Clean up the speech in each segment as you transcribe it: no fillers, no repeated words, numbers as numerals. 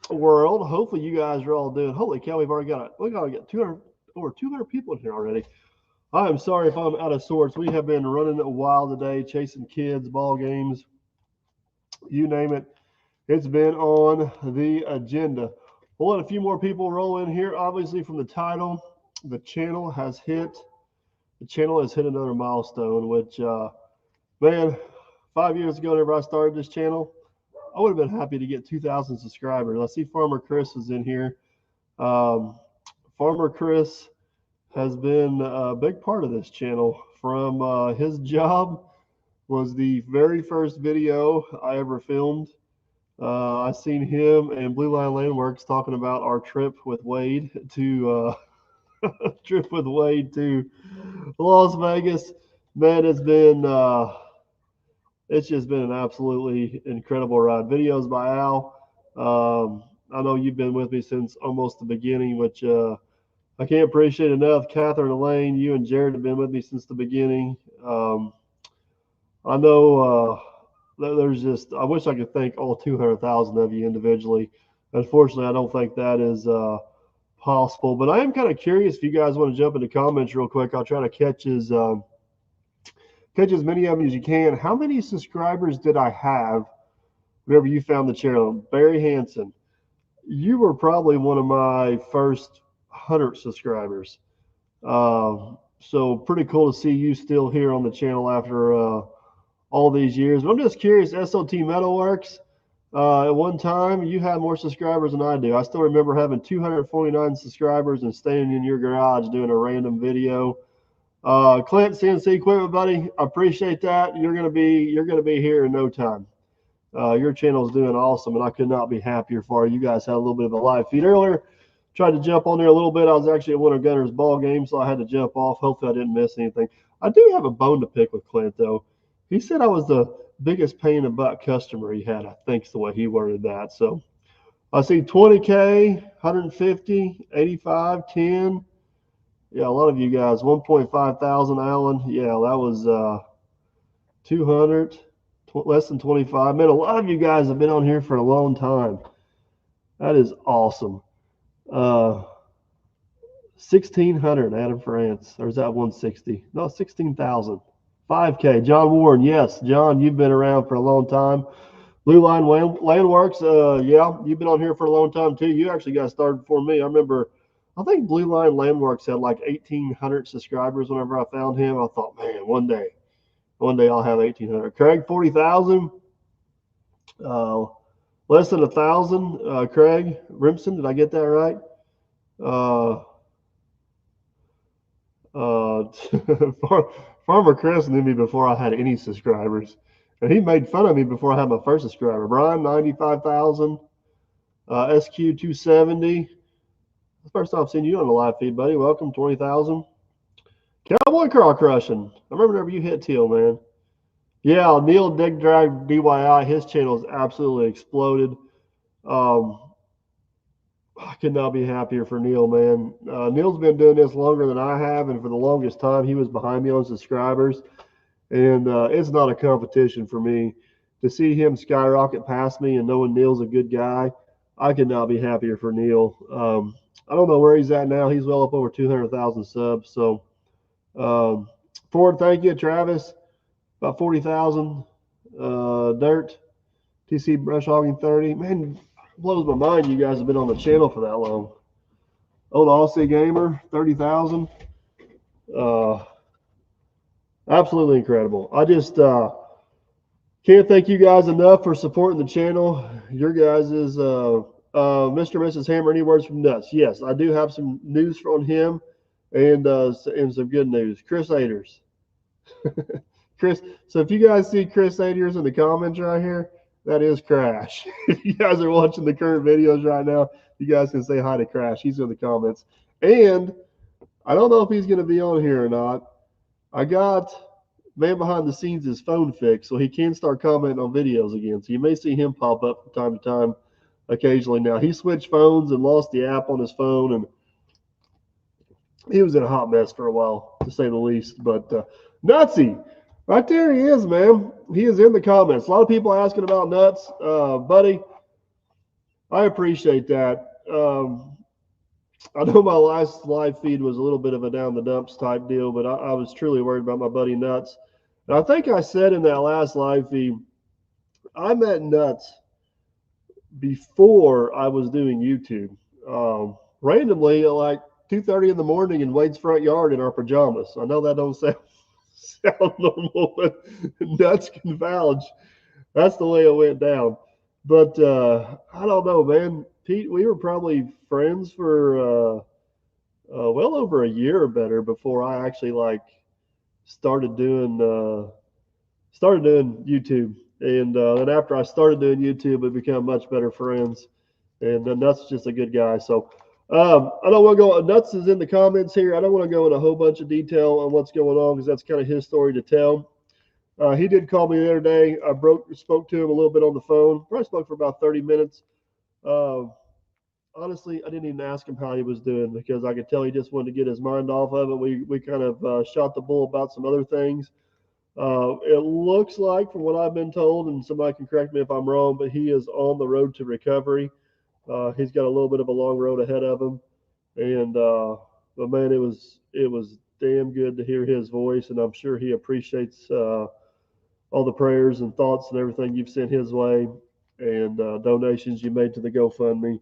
world. Hopefully you guys are all doing. Holy cow, we gotta get 200 over 200 people in here already. I am sorry if I'm out of sorts. We have been running a while today, chasing kids, ball games, you name it. It's been on the agenda. We'll let a few more people roll in here. Obviously, from the title, the channel has hit another milestone. Which, man, 5 years ago, whenever I started this channel, I would have been happy to get 2,000 subscribers. I see Farmer Chris is in here. Farmer Chris has been a big part of this channel. From his job was the very first video I ever filmed. I seen him and Blue Line Landworks talking about our trip with Wade to Las Vegas. Man, it's just been an absolutely incredible ride. Videos by Al. I know you've been with me since almost the beginning, which I can't appreciate enough. Catherine, Elaine, you and Jared have been with me since the beginning. I know I wish I could thank all 200,000 of you individually. Unfortunately, I don't think that is possible. But I am kind of curious if you guys want to jump in the comments real quick. I'll try to catch as many of them as you can. How many subscribers did I have whenever you found the channel? Barry Hansen, you were probably one of my first 100 subscribers. So pretty cool to see you still here on the channel after all these years. But I'm just curious, SOT Metalworks, at one time you had more subscribers than I do. I still remember having 249 subscribers and staying in your garage doing a random video. Clint, CNC Equipment, buddy, I appreciate that. You're gonna be here in no time. Your channel is doing awesome, and I could not be happier for you. You guys had a little bit of a live feed earlier. Tried to jump on there a little bit. I was actually at one of Gunner's ball games, so I had to jump off. Hopefully I didn't miss anything. I do have a bone to pick with Clint, though. He said I was the biggest pain in the butt customer he had, I think is the way he worded that. So I see 20K, 150, 85, 10. Yeah, a lot of you guys. 1.5 thousand, Alan. Yeah, that was 200, less than 25. Man, a lot of you guys have been on here for a long time. That is awesome. 1,600, Adam France. Or is that 160? No, 16,000. 5K. John Warren. Yes, John, you've been around for a long time. Blue Line Landworks. Yeah, you've been on here for a long time too. You actually got started before me. I think Blue Line Landworks had like 1,800 subscribers whenever I found him. I thought, man, one day I'll have 1,800. Craig, 40,000. Less than 1,000. Craig Rimson, did I get that right? Farmer Chris knew me before I had any subscribers, and he made fun of me before I had my first subscriber. Brian, 95,000. SQ 270. The first time I've seen you on the live feed, buddy. Welcome, 20,000. Cowboy Crawl Crushing. I remember whenever you hit Teal, man. Yeah, Neil Dig Drag DYI, his channel has absolutely exploded. I could not be happier for Neil, man. Neil's been doing this longer than I have, and for the longest time, he was behind me on subscribers. And it's not a competition for me. To see him skyrocket past me and knowing Neil's a good guy, I could not be happier for Neil. I don't know where he's at now. He's well up over 200,000 subs. So, Ford, thank you. Travis, about 40,000. Dirt, TC Brush Hogging 30. Man, blows my mind you guys have been on the channel for that long. Old Aussie Gamer, 30,000. Absolutely incredible. I just can't thank you guys enough for supporting the channel. Your guys is Mr. and Mrs. Hammer. Any words from Nuts? Yes, I do have some news from him and some good news. Chris Aders. Chris. So if you guys see Chris Aders in the comments right here, that is Crash. If you guys are watching the current videos right now, you guys can say hi to Crash. He's in the comments. And I don't know if he's going to be on here or not. I got man behind the scenes his phone fixed, so he can start commenting on videos again. So you may see him pop up from time to time occasionally now. He switched phones and lost the app on his phone, and he was in a hot mess for a while, to say the least. But Nutsy, right there he is, man. He is in the comments. A lot of people asking about Nuts. Buddy, I appreciate that. I know my last live feed was a little bit of a down the dumps type deal, but I was truly worried about my buddy Nuts. And I think I said in that last live feed, I met Nuts before I was doing YouTube. Randomly at like 2:30 in the morning in Wade's front yard in our pajamas. I know that don't sound normal, but Nuts can vouch. That's the way it went down. But I don't know, man. Pete, we were probably friends for well over a year or better before I actually like started doing YouTube. And then after I started doing YouTube, we became much better friends. And Nuts is just a good guy. So I don't want to go. Nuts is in the comments here. I don't want to go into a whole bunch of detail on what's going on because that's kind of his story to tell. He did call me the other day. I spoke to him a little bit on the phone. Probably spoke for about 30 minutes. Uh, Honestly, I didn't even ask him how he was doing because I could tell he just wanted to get his mind off of it. We kind of shot the bull about some other things. It looks like, from what I've been told, and somebody can correct me if I'm wrong, but he is on the road to recovery. He's got a little bit of a long road ahead of him, and but man, it was damn good to hear his voice, and I'm sure he appreciates all the prayers and thoughts and everything you've sent his way, and donations you made to the GoFundMe.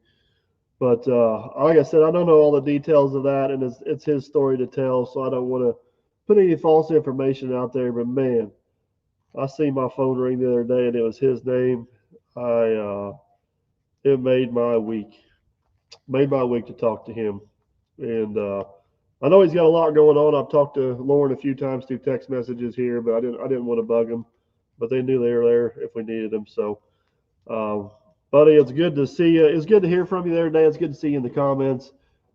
But like I said, I don't know all the details of that, and it's his story to tell, so I don't want to put any false information out there. But man, I see my phone ring the other day, and it was his name. It made my week to talk to him, and I know he's got a lot going on. I've talked to Lauren a few times through text messages here, but I didn't want to bug him, but they knew they were there if we needed them. So. Um, Buddy, it's good to see you. It's good to hear from you the other day. It's good to see you in the comments.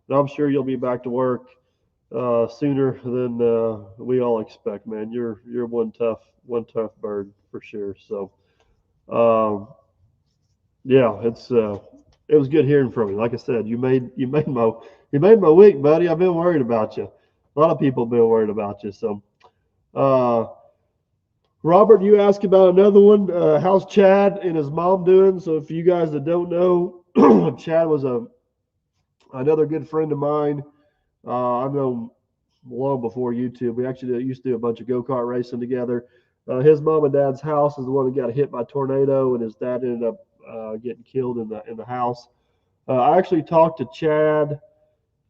And I'm sure you'll be back to work sooner than we all expect, man. You're one tough bird for sure. So, um, yeah, it was good hearing from you. Like I said, you made my week, buddy. I've been worried about you. A lot of people have been worried about you. So, uh, Robert, you asked about another one. How's Chad and his mom doing? So, if you guys that don't know, Chad was another good friend of mine. I've known long before YouTube. We actually used to do a bunch of go kart racing together. His mom and dad's house is the one that got hit by a tornado, and his dad ended up getting killed in the house. I actually talked to Chad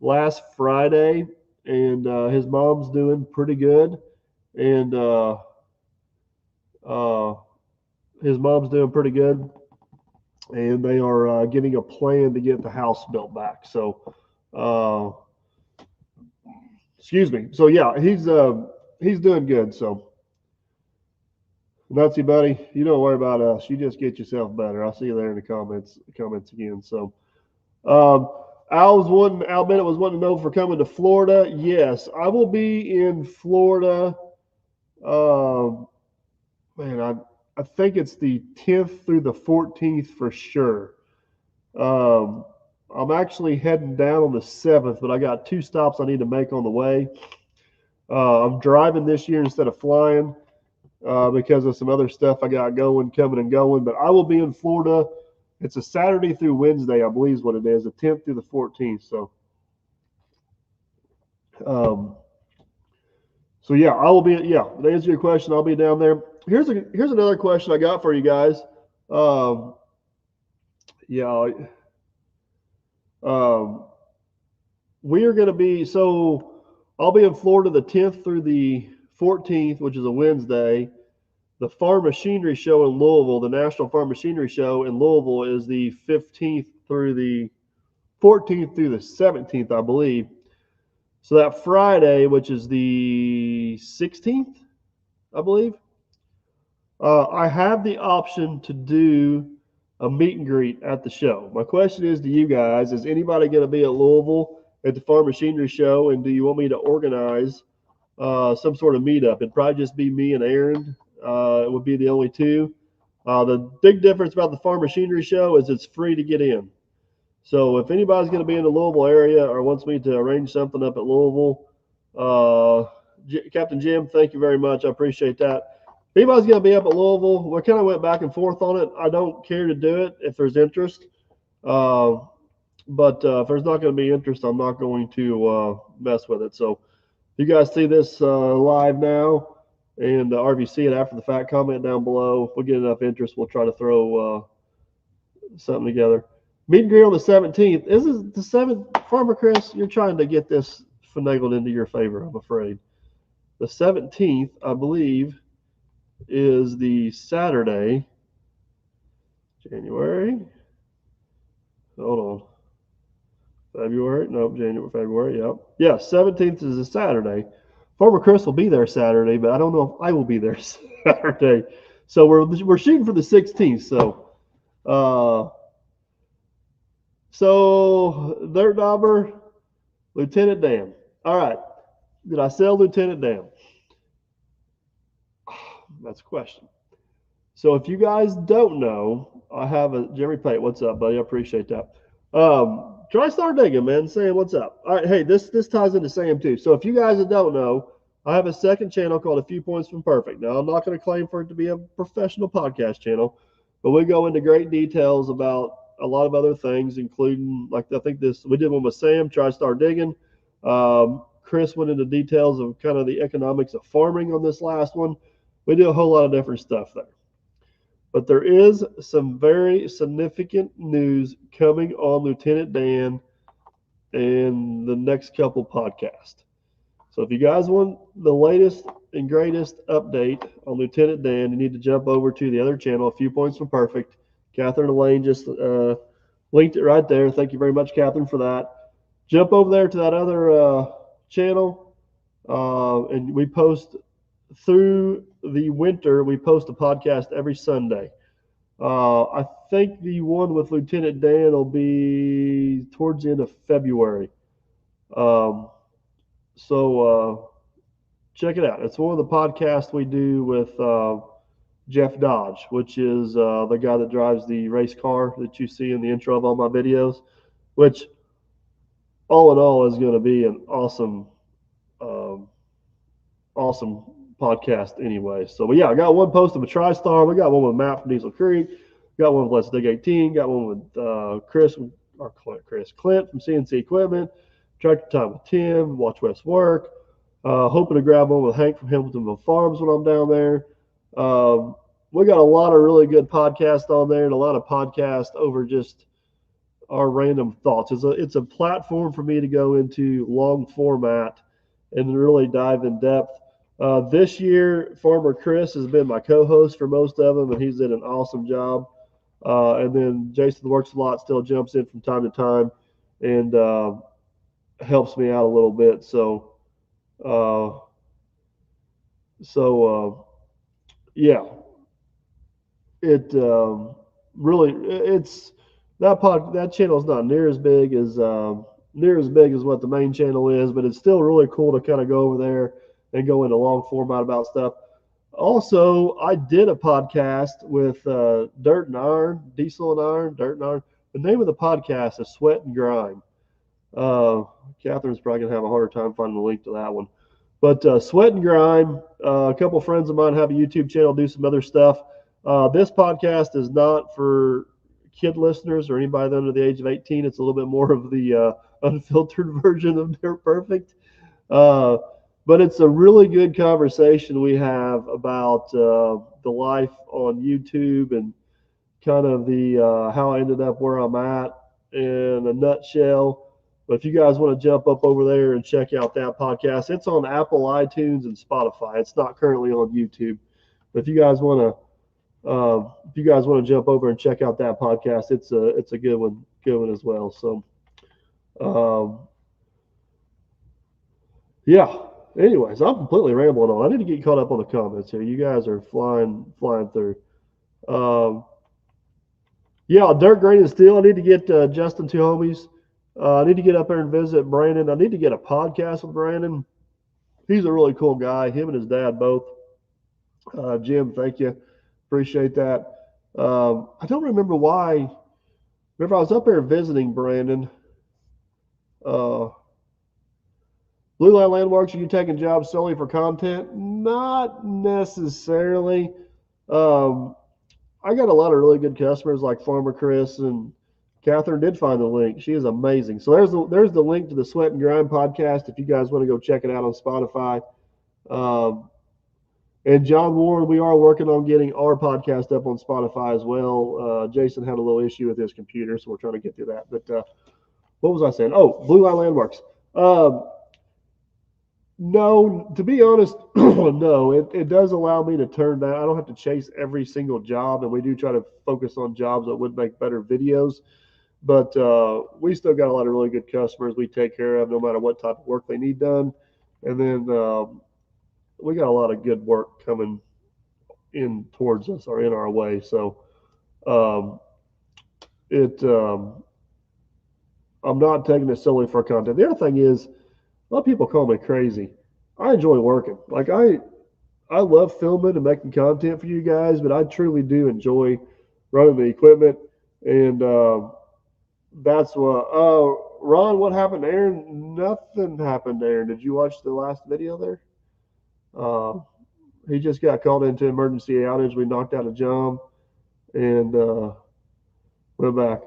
last Friday, and his mom's doing pretty good, and uh, his mom's doing pretty good, and they are getting a plan to get the house built back. So, uh, excuse me. So yeah, he's doing good. So, Nutsy buddy, you don't worry about us. You just get yourself better. I'll see you there in the comments again. So, um, Al Bennett was wanting to know if we're coming to Florida. Yes, I will be in Florida. Um, Man, I think it's the 10th through the 14th for sure. Um, I'm actually heading down on the 7th, but I got two stops I need to make on the way. I'm driving this year instead of flying because of some other stuff I got coming and going. But I will be in Florida. It's a Saturday through Wednesday, I believe is what it is, the 10th through the 14th. Um, so yeah, I will be. Yeah, to answer your question, I'll be down there. Here's another question I got for you guys. Um, yeah, um, we are going to be so. I'll be in Florida the 10th through the 14th, which is a Wednesday. The Farm Machinery Show in Louisville, the National Farm Machinery Show in Louisville, is the 15th through the 14th through the 17th, I believe. So that Friday, which is the 16th, I believe, I have the option to do a meet and greet at the show. My question is to you guys: is anybody going to be at Louisville at the Farm Machinery Show, and do you want me to organize some sort of meetup? It'd probably just be me and Aaron. It would be the only two. The big difference about the Farm Machinery Show is it's free to get in. So if anybody's going to be in the Louisville area or wants me to arrange something up at Louisville, Captain Jim, thank you very much. I appreciate that. If anybody's going to be up at Louisville, we kind of went back and forth on it. I don't care to do it if there's interest. Uh, but if there's not going to be interest, I'm not going to mess with it. So if you guys see this live now and or if you see it after the fact, comment down below. If we get enough interest, we'll try to throw something together. Meet and greet on the 17th. This is the 7th. Farmer Chris, you're trying to get this finagled into your favor, I'm afraid. The 17th, I believe, is the Saturday, January. Hold on. February? Nope, January, February, yep. Yeah, 17th is a Saturday. Farmer Chris will be there Saturday, but I don't know if I will be there Saturday. So we're shooting for the 16th. Uh, so their number, Lieutenant Dan. All right. Did I sell Lieutenant Dan? That's a question. So if you guys don't know, I have a Jeremy Pate. What's up, buddy? I appreciate that. Try start digging, man. Saying what's up. All right, hey, this ties into Sam too. So if you guys that don't know, I have a second channel called A Few Points from Perfect. Now I'm not going to claim for it to be a professional podcast channel, but we go into great details about a lot of other things, including like I think this we did one with Sam. Try start digging. Chris went into details of kind of the economics of farming on this last one. We do a whole lot of different stuff there. But there is some very significant news coming on Lieutenant Dan and the next couple podcasts. So if you guys want the latest and greatest update on Lieutenant Dan, you need to jump over to the other channel, A Few Points from Perfect. Catherine Elaine just linked it right there. Thank you very much, Catherine, for that. Jump over there to that other channel, and we post through the winter. We post a podcast every Sunday. I think the one with Lieutenant Dan will be towards the end of February. So check it out. It's one of the podcasts we do with Jeff Dodge, which is the guy that drives the race car that you see in the intro of all my videos, which all in all is going to be an awesome podcast anyway. So, but yeah, I got one post of a TriStar. We got one with Matt from Diesel Creek. Got one with Let's Dig 18. Got one with Clint from CNC Equipment. Tractor Time with Tim. Watch West Work. Hoping to grab one with Hank from Hamiltonville Farms when I'm down there. We got a lot of really good podcasts on there and a lot of podcasts over just our random thoughts. It's a platform for me to go into long format and really dive in depth. This year, Farmer Chris has been my co-host for most of them, and he's did an awesome job. And then Jason Works a Lot still jumps in from time to time and helps me out a little bit. Yeah, it really it's that channel is not near as big as what the main channel is, but it's still really cool to kind of go over there and go into long format about stuff. Also, I did a podcast with Dirt and Iron, Diesel and Iron, Dirt and Iron. The name of the podcast is Sweat and Grind. Catherine's probably going to have a harder time finding the link to that one. But Sweat and Grind, a couple of friends of mine have a YouTube channel, do some other stuff. This podcast is not for kid listeners or anybody under the age of 18. It's a little bit more of the unfiltered version of Dirt Perfect. But it's a really good conversation we have about the life on YouTube and kind of the how I ended up where I'm at in a nutshell. But if you guys want to jump up over there and check out that podcast, it's on Apple, iTunes, and Spotify. It's not currently on YouTube. But if you guys want to jump over and check out that podcast, it's a good one as well. So, yeah. Anyways, I'm completely rambling on. I need to get caught up on the comments here. You guys are flying through. Yeah, Dirt Grain and Steel. I need to get Justin two homies. I need to get up there and visit Brandon. I need to get a podcast with Brandon. He's a really cool guy. Him and his dad both. Jim, thank you. Appreciate that. I don't remember why. Remember, I was up there visiting Brandon. Blue Line Landmarks, are you taking jobs solely for content? Not necessarily. I got a lot of really good customers like Farmer Chris and Catherine did find the link. She is amazing. So there's the link to the Sweat and Grind podcast if you guys want to go check it out on Spotify. And John Ward, we are working on getting our podcast up on Spotify as well. Jason had a little issue with his computer, so we're trying to get through that. But what was I saying? Oh, Blue Line Landmarks. No, to be honest, no. It does allow me to turn down. I don't have to chase every single job, and we do try to focus on jobs that would make better videos. But we still got a lot of really good customers we take care of no matter what type of work they need done. And then we got a lot of good work coming in towards us or in our way. So I'm not taking it solely for content. The other thing is, a lot of people call me crazy. I enjoy working. Like I love filming and making content for you guys, but I truly do enjoy running the equipment. And that's what. Ron, what happened to Aaron? Nothing happened to Aaron. Did you watch the last video there? He just got called into emergency outage. We knocked out a jump and went back.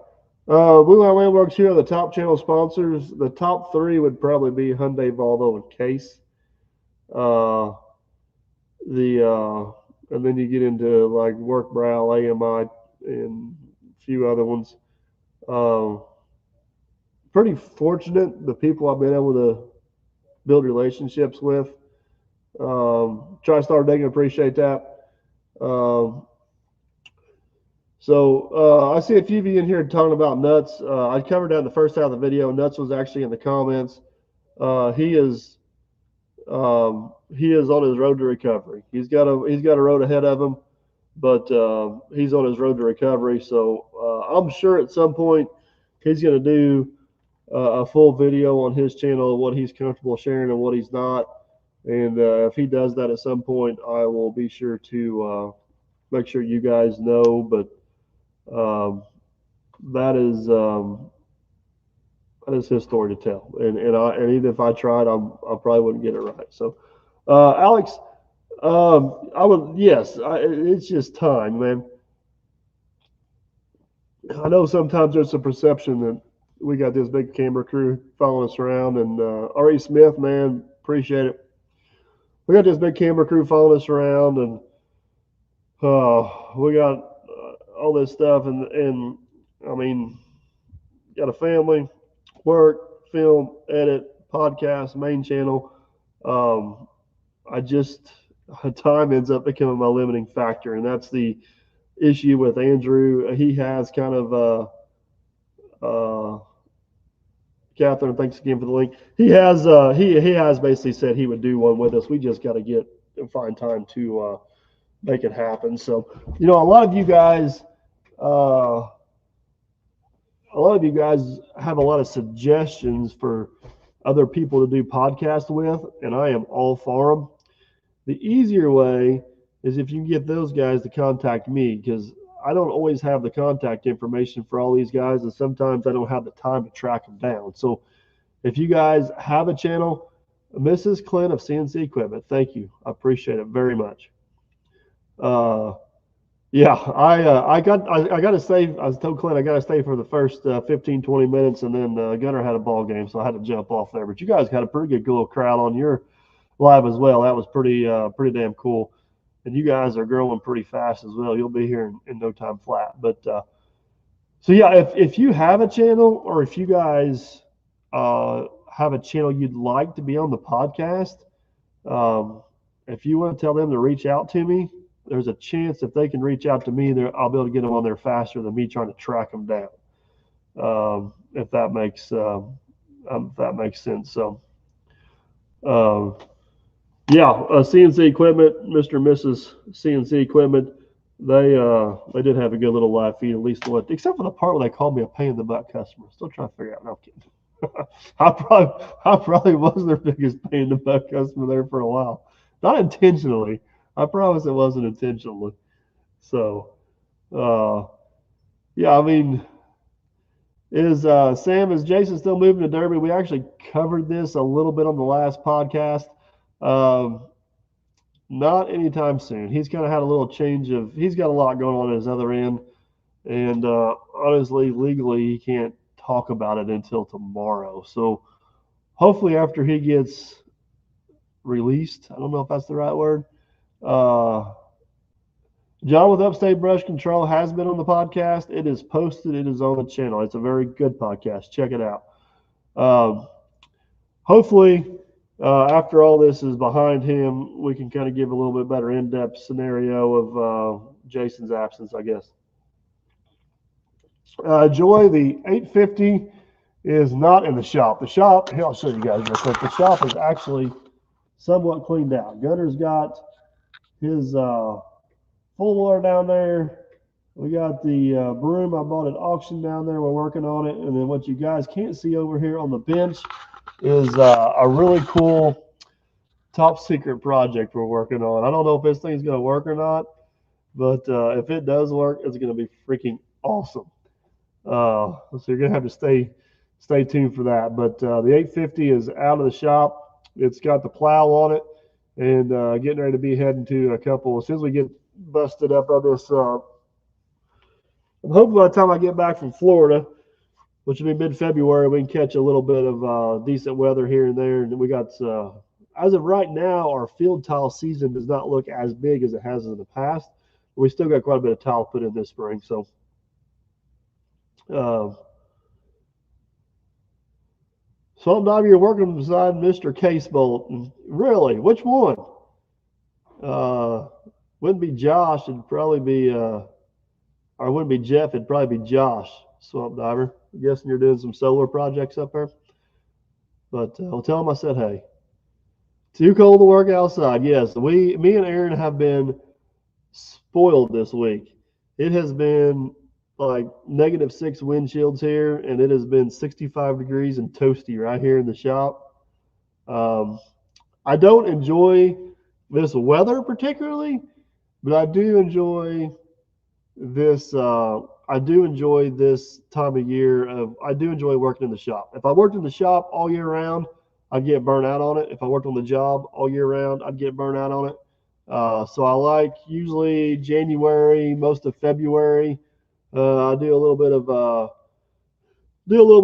Blue Line Landmarks here are the top channel sponsors. The top three would probably be Hyundai, Volvo, and Case. And then you get into like Work Brow, AMI, and a few other ones. Pretty fortunate the people I've been able to build relationships with. TriStar Digging, appreciate that. So I see a few of you in here talking about Nuts. I covered that in the first half of the video. Nuts was actually in the comments. He is on his road to recovery. He's got a road ahead of him, but he's on his road to recovery. So I'm sure at some point he's going to do a full video on his channel of what he's comfortable sharing and what he's not. And if he does that at some point, I will be sure to make sure you guys know. But that is his story to tell. And even if I tried, I probably wouldn't get it right. So, Alex, it's just time, man. I know sometimes there's a perception that we got this big camera crew following us around, and R.E. Smith, man, appreciate it. We got this big camera crew following us around, and we got all this stuff, and I mean, got a family, work, film, edit, podcast, main channel. Time ends up becoming my limiting factor, and that's the issue with Andrew. He has kind of Catherine, thanks again for the link. He has he has basically said he would do one with us. We just got to find time to make it happen. So, a lot of you guys have a lot of suggestions for other people to do podcasts with, and I am all for them. The easier way is if you can get those guys to contact me, because I don't always have the contact information for all these guys, and sometimes I don't have the time to track them down. So if you guys have a channel, Mrs. Clint of CNC Equipment, thank you. I appreciate it very much. I got to stay. I was told Clint I got to stay for the first 15, 20 minutes, and then Gunner had a ball game, so I had to jump off there. But you guys had a pretty good little crowd on your live as well. That was pretty damn cool. And you guys are growing pretty fast as well. You'll be here in no time flat. But if you have a channel, or if you guys have a channel you'd like to be on the podcast, if you want to tell them to reach out to me, there's a chance if they can reach out to me, I'll be able to get them on there faster than me trying to track them down. If that makes sense. So, CNC Equipment, Mr. and Mrs. CNC Equipment, they did have a good little live feed, at least one, except for the part where they called me a pain in the butt customer. Still trying to figure out. No, I'm kidding. I probably was their biggest pain in the butt customer there for a while. Not intentionally. I promise it wasn't intentionally. So, is Jason still moving to Derby? We actually covered this a little bit on the last podcast. Not anytime soon. He's kind of had a little change he's got a lot going on at his other end, And honestly, legally, he can't talk about it until tomorrow. So hopefully, after he gets released, I don't know if that's the right word. Uh, John with Upstate Brush Control has been on the podcast. It is posted. It is on the channel. It's a very good podcast. Check it out. Um, hopefully, after all this is behind him, we can kind of give a little bit better in-depth scenario of Jason's absence, I guess. Joy, the 850 is not in the shop. The shop, here, I'll show you guys real quick. The shop is actually somewhat cleaned out. Gunner's got his full water down there. We got the broom I bought at auction down there. We're working on it. And then what you guys can't see over here on the bench is a really cool top secret project we're working on. I don't know if this thing's going to work or not, but if it does work, it's going to be freaking awesome. So you're going to have to stay tuned for that. But the 850 is out of the shop. It's got the plow on it and getting ready to be heading to a couple. As soon as we get busted up of this, hopefully by the time I get back from Florida, which will be mid-February, we can catch a little bit of decent weather here and there. And we got, as of right now, our field tile season does not look as big as it has in the past. But we still got quite a bit of tile put in this spring. So, Salt Diver, you're working beside Mr. Case Bolt. Really? Which one? Wouldn't be Josh. It'd probably be, or it wouldn't be Jeff. It'd probably be Josh, Swamp Diver. I'm guessing you're doing some solar projects up there. But I'll tell him I said hey. Too cold to work outside. Yes, me and Aaron have been spoiled this week. It has been like -6 wind chills here, and it has been 65 degrees and toasty right here in the shop. I don't enjoy this weather particularly, but I do enjoy this. I do enjoy this time of year. I do enjoy working in the shop. If I worked in the shop all year round, I'd get burnt out on it. If I worked on the job all year round, I'd get burnt out on it. So I like usually January, most of February. I do a little bit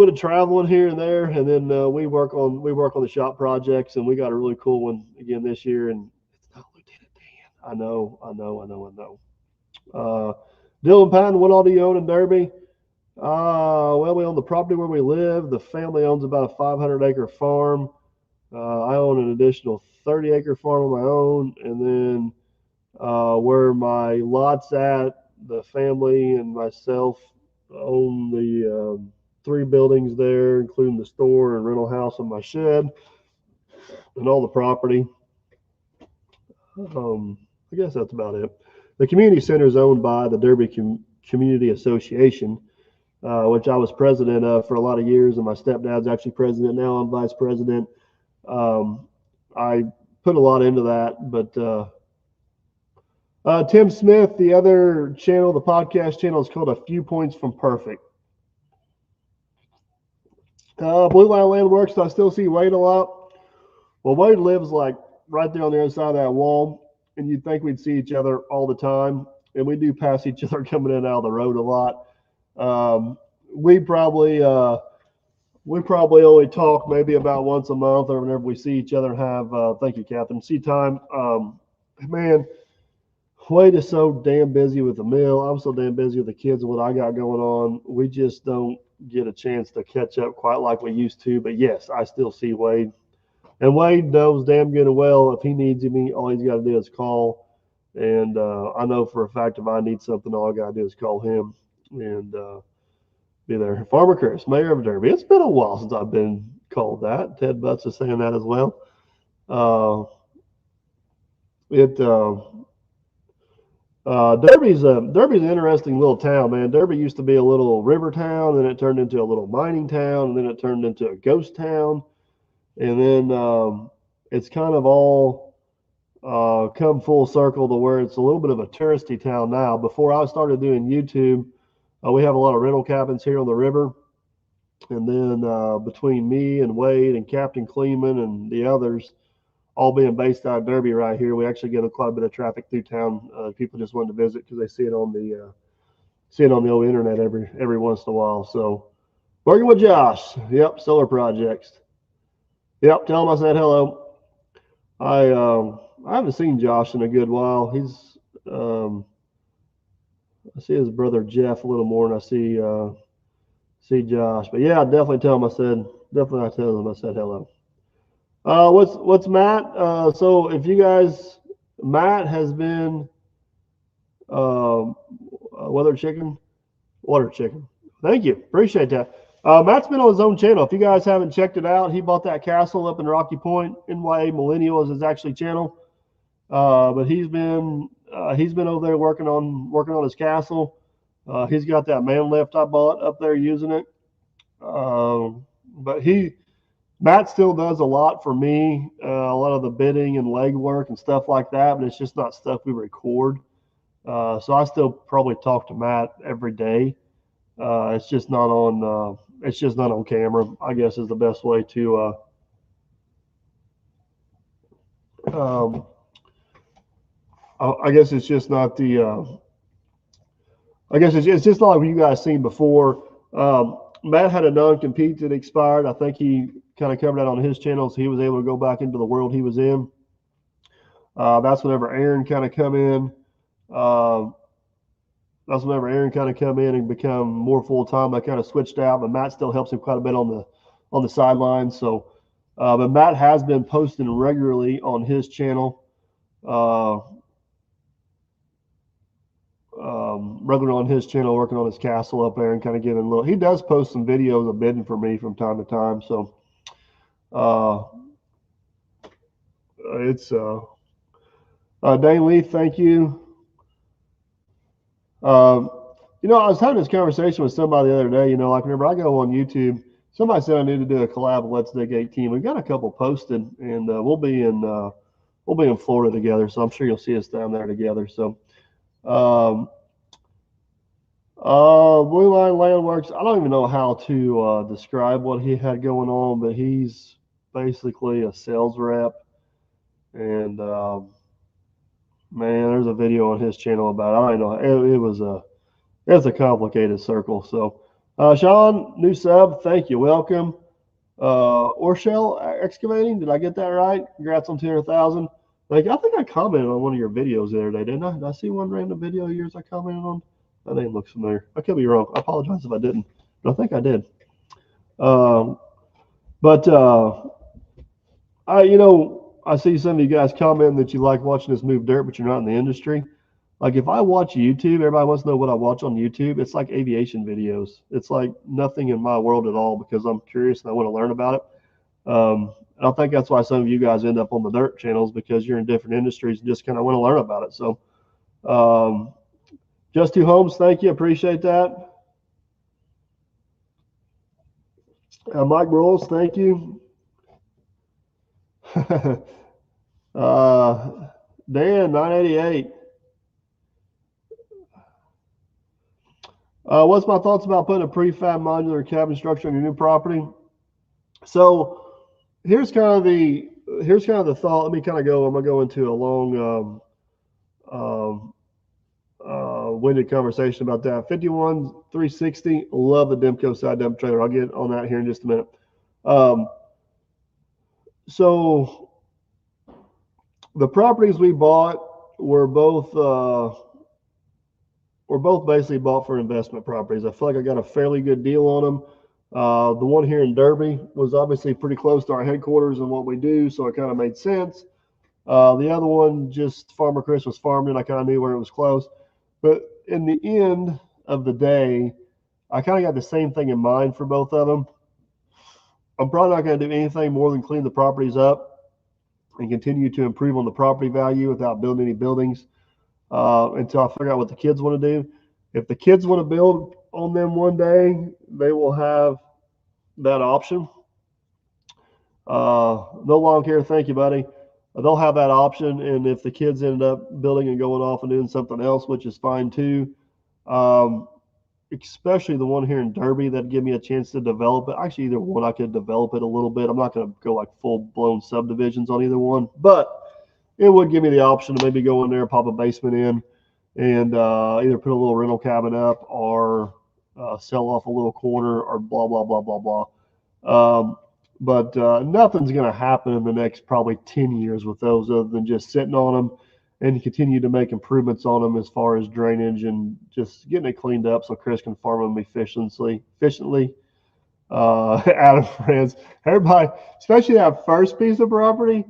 of traveling here and there, and then we work on the shop projects, and we got a really cool one again this year. And it's not Lieutenant Dan. I know. Dylan Patton, what all do you own in Derby? Well, we own the property where we live. The family owns about a 500-acre farm. I own an additional 30-acre farm of my own, and then where my lot's at, the family and myself own the 3 buildings there, including the store and rental house and my shed and all the property. I guess that's about it. The community center is owned by the Derby Community Association, which I was president of for a lot of years, and my stepdad's actually president now. I'm vice president. I put a lot into that, but Tim Smith, the other channel, the podcast channel, is called A Few Points from Perfect. Blue Line Land Works, I still see Wade a lot. Well, Wade lives like right there on the other side of that wall, and you'd think we'd see each other all the time, and we do pass each other coming in and out of the road a lot. We probably only talk maybe about once a month or whenever we see each other and have, thank you, Catherine, see time. Man, Wade is so damn busy with the mill. I'm so damn busy with the kids and what I got going on. We just don't get a chance to catch up quite like we used to. But yes, I still see Wade. And Wade knows damn good and well if he needs me, all he's got to do is call. And I know for a fact if I need something, all I got to do is call him and be there. Farmer Chris, Mayor of Derby. It's been a while since I've been called that. Ted Butts is saying that as well. Derby's an interesting little town, man. Derby used to be a little river town, then it turned into a little mining town, and then it turned into a ghost town, and then it's kind of all come full circle to where it's a little bit of a touristy town now. Before I started doing YouTube, we have a lot of rental cabins here on the river, and then between me and Wade and Captain Kleeman and the others, all being based out of Derby right here, we actually get quite a bit of traffic through town. People just wanted to visit because they see it on see it on the old internet every once in a while. So working with Josh. Yep, solar projects. Yep, tell him I said hello. I haven't seen Josh in a good while. He's I see his brother Jeff a little more than I see Josh. But yeah, I definitely tell him I said hello. What's Matt? So if you guys, Matt has been Weather Chicken, Water Chicken. Thank you, appreciate that. Matt's been on his own channel. If you guys haven't checked it out, he bought that castle up in Rocky Point. NYA Millennial is his actually channel, but he's been over there working on his castle. He's got that man lift I bought up there using it. But Matt still does a lot for me, a lot of the bidding and leg work and stuff like that, but it's just not stuff we record. So I still probably talk to Matt every day. It's just not on camera, I guess is the best way to I guess it's just not the I guess it's just like what you guys seen before. Matt had a non-compete that expired. I think he kind of covered that on his channel, so he was able to go back into the world he was in. That's whenever Aaron kind of come in. That's whenever Aaron kind of come in and become more full time. I kind of switched out, but Matt still helps him quite a bit on the sidelines. So, but Matt has been posting regularly on his channel. Regular on his channel, working on his castle up there and kind of giving a little. He does post some videos of bidding for me from time to time. So, it's Dane Lee, thank you. You know, I was having this conversation with somebody the other day. You know, like whenever I go on YouTube, somebody said I need to do a collab with Let's Dig 18. We've got a couple posted, and we'll be in Florida together. So I'm sure you'll see us down there together. So. Blue Line Landworks, I don't even know how to describe what he had going on, but he's basically a sales rep. And man, there's a video on his channel about it. I don't know. It's a complicated circle. So Sean, new sub, thank you, welcome. Orshell Excavating, did I get that right? Congrats on 200,000. Like, I think I commented on one of your videos the other day, didn't I? Did I see one random video of yours I commented on? That name looks familiar. I could be wrong. I apologize if I didn't, but I think I did. I see some of you guys commenting that you like watching us move dirt, but you're not in the industry. Like, if I watch YouTube, everybody wants to know what I watch on YouTube. It's like aviation videos. It's like nothing in my world at all because I'm curious and I want to learn about it. I think that's why some of you guys end up on the dirt channels, because you're in different industries and just kind of want to learn about it. So, Just Two Homes, thank you. Appreciate that. Mike Rolls, thank you. Dan, 988. What's my thoughts about putting a prefab modular cabin structure on your new property? So here's kind of the thought. Let me kind of go. I'm gonna go into a long winded conversation about that. 51-360. Love the Demco side dump trailer. I'll get on that here in just a minute. So the properties we bought were both basically bought for investment properties. I feel like I got a fairly good deal on them. The one here in Derby was obviously pretty close to our headquarters and what we do, so it kind of made sense. The other one, just Farmer Chris was farming. I kind of knew where it was close. But in the end of the day, I kind of got the same thing in mind for both of them. I'm probably not going to do anything more than clean the properties up and continue to improve on the property value without building any buildings until I figure out what the kids want to do. If the kids want to build on them one day, they will have that option. No lawn care, thank you, buddy. They'll have that option, and if the kids ended up building and going off and doing something else, which is fine too, especially the one here in Derby, that'd give me a chance to develop it. Actually, either one, I could develop it a little bit. I'm not going to go like full-blown subdivisions on either one, but it would give me the option to maybe go in there, pop a basement in, and either put a little rental cabin up or sell off a little corner or blah blah blah blah blah. But nothing's going to happen in the next probably 10 years with those other than just sitting on them and continue to make improvements on them as far as drainage and just getting it cleaned up so Chris can farm them efficiently. Out of France, everybody, especially that first piece of property.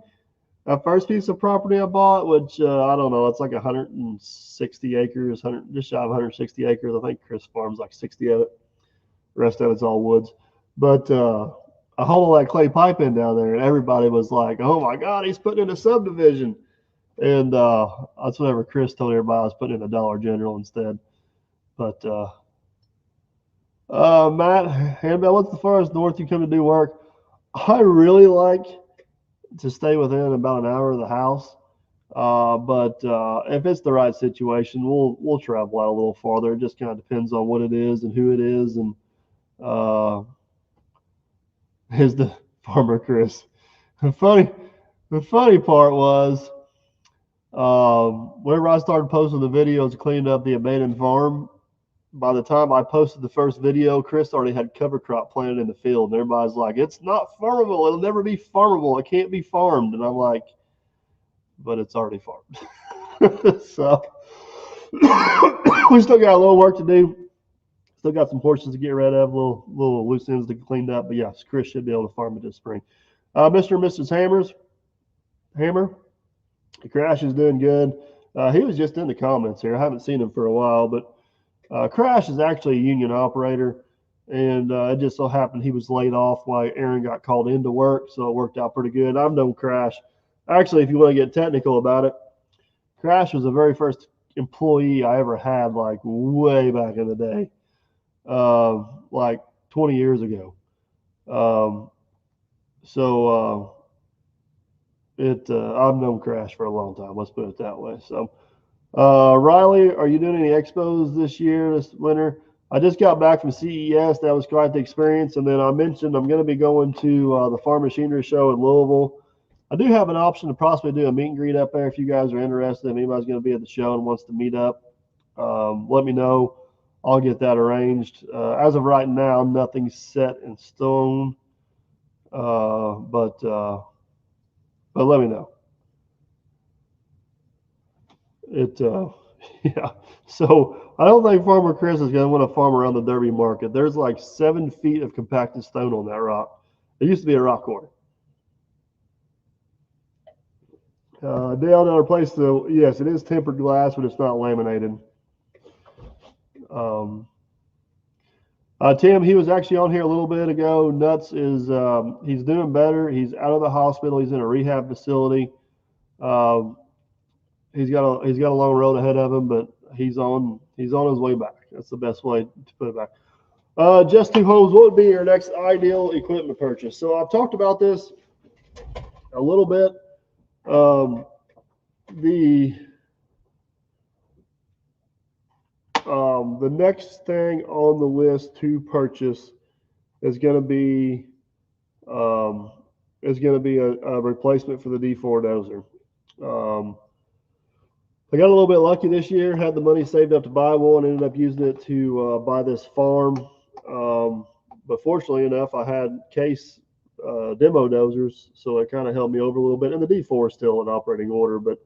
That first piece of property I bought, which I don't know, it's like 160 acres, just shy of 160 acres. I think Chris farms like 60 of it. The rest of it's all woods. But I hauled all that clay pipe in down there, and everybody was like, "Oh my God, he's putting in a subdivision." And that's whenever Chris told everybody I was putting in a Dollar General instead. But Matt, Annabelle, what's the farthest north you come to do work? I really like to stay within about an hour of the house. But if it's the right situation, we'll travel out a little farther. It just kind of depends on what it is and who it is, and is the farmer Chris. The funny part was whenever I started posting the videos cleaning up the abandoned farm. By the time I posted the first video, Chris already had cover crop planted in the field, and everybody's like, "It's not farmable. It'll never be farmable. It can't be farmed." And I'm like, "But it's already farmed." So we still got a little work to do. Still got some portions to get rid of, little loose ends to get cleaned up. But yes, Chris should be able to farm it this spring. Mr. and Mrs. Hammer, the Crash is doing good. He was just in the comments here. I haven't seen him for a while, but Crash is actually a union operator, and it just so happened he was laid off while Aaron got called into work, so it worked out pretty good. I've known Crash. Actually, if you want to get technical about it, Crash was the very first employee I ever had, like way back in the day, like 20 years ago. So I've known Crash for a long time. Let's put it that way. So. Riley, are you doing any expos this winter? I just got back from CES. That was quite the experience. And then I mentioned I'm going to be going to the Farm Machinery Show in Louisville. I do have an option to possibly do a meet and greet up there if you guys are interested. If anybody's going to be at the show and wants to meet up, let me know. I'll get that arranged. As of right now, nothing's set in stone. But let me know. Yeah. So I don't think Farmer Chris is going to want to farm around the Derby market. There's like 7 feet of compacted stone on that rock. It used to be a rock quarry. Dale, to replace yes, it is tempered glass, but it's not laminated. Tim, he was actually on here a little bit ago. Nuts is he's doing better. He's out of the hospital. He's in a rehab facility. He's got a long road ahead of him, but he's on his way back. That's the best way to put it back. Just two homes. What would be your next ideal equipment purchase? So I've talked about this a little bit. The next thing on the list to purchase is going to be a replacement for the D4 dozer. I got a little bit lucky this year, had the money saved up to buy one, ended up using it to buy this farm. But fortunately enough, I had Case demo dozers, so it kind of held me over a little bit. And the D4 is still in operating order. But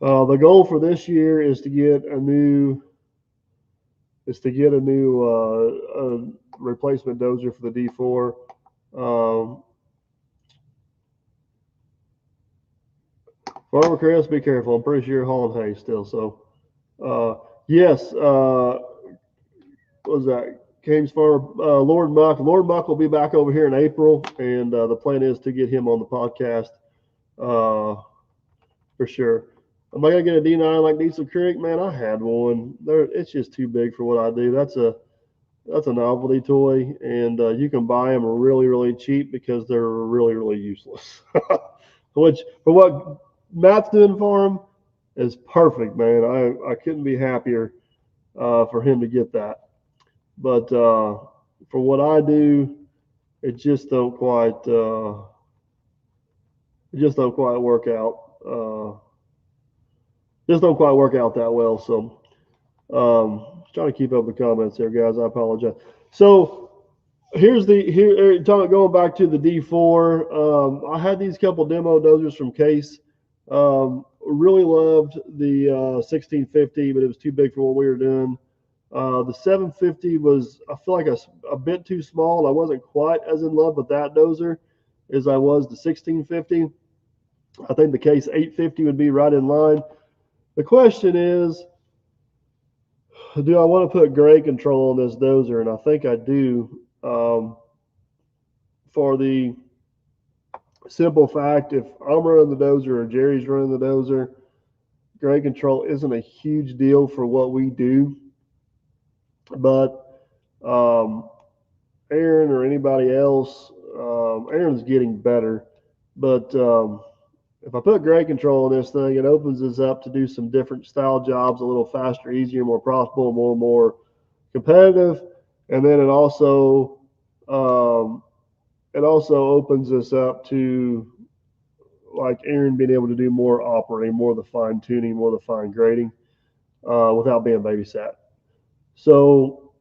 the goal for this year is to get a new replacement dozer for the D4. Farmer Chris, be careful. I'm pretty sure you're hauling hay still. So, yes, what was that? Kames Farmer, Lord Muck. Lord Muck will be back over here in April, and the plan is to get him on the podcast for sure. Am I going to get a D9 like Diesel Creek? Man, I had one. It's just too big for what I do. That's a novelty toy, and you can buy them really, really cheap because they're really, really useless. Which, for what Matt's doing for him, is perfect, man. I couldn't be happier for him to get that. But for what I do, it just don't quite work out. just don't quite work out that well. So trying to keep up with the comments here, guys. I apologize. So going back to the D4. I had these couple demo dozers from Case. Really loved the 1650, but it was too big for what we were doing. The 750 was, I feel like, a bit too small, and I wasn't quite as in love with that dozer as I was the 1650. I think the Case 850 would be right in line. The question is, do I want to put grade control on this dozer? And I think I do, for the simple fact, if I'm running the dozer or Jerry's running the dozer, grade control isn't a huge deal for what we do. But Aaron or anybody else, Aaron's getting better. But if I put grade control on this thing, it opens us up to do some different style jobs a little faster, easier, more profitable, more competitive. And then it also opens us up to, like, Aaron being able to do more operating, more of the fine tuning, more of the fine grading without being babysat. So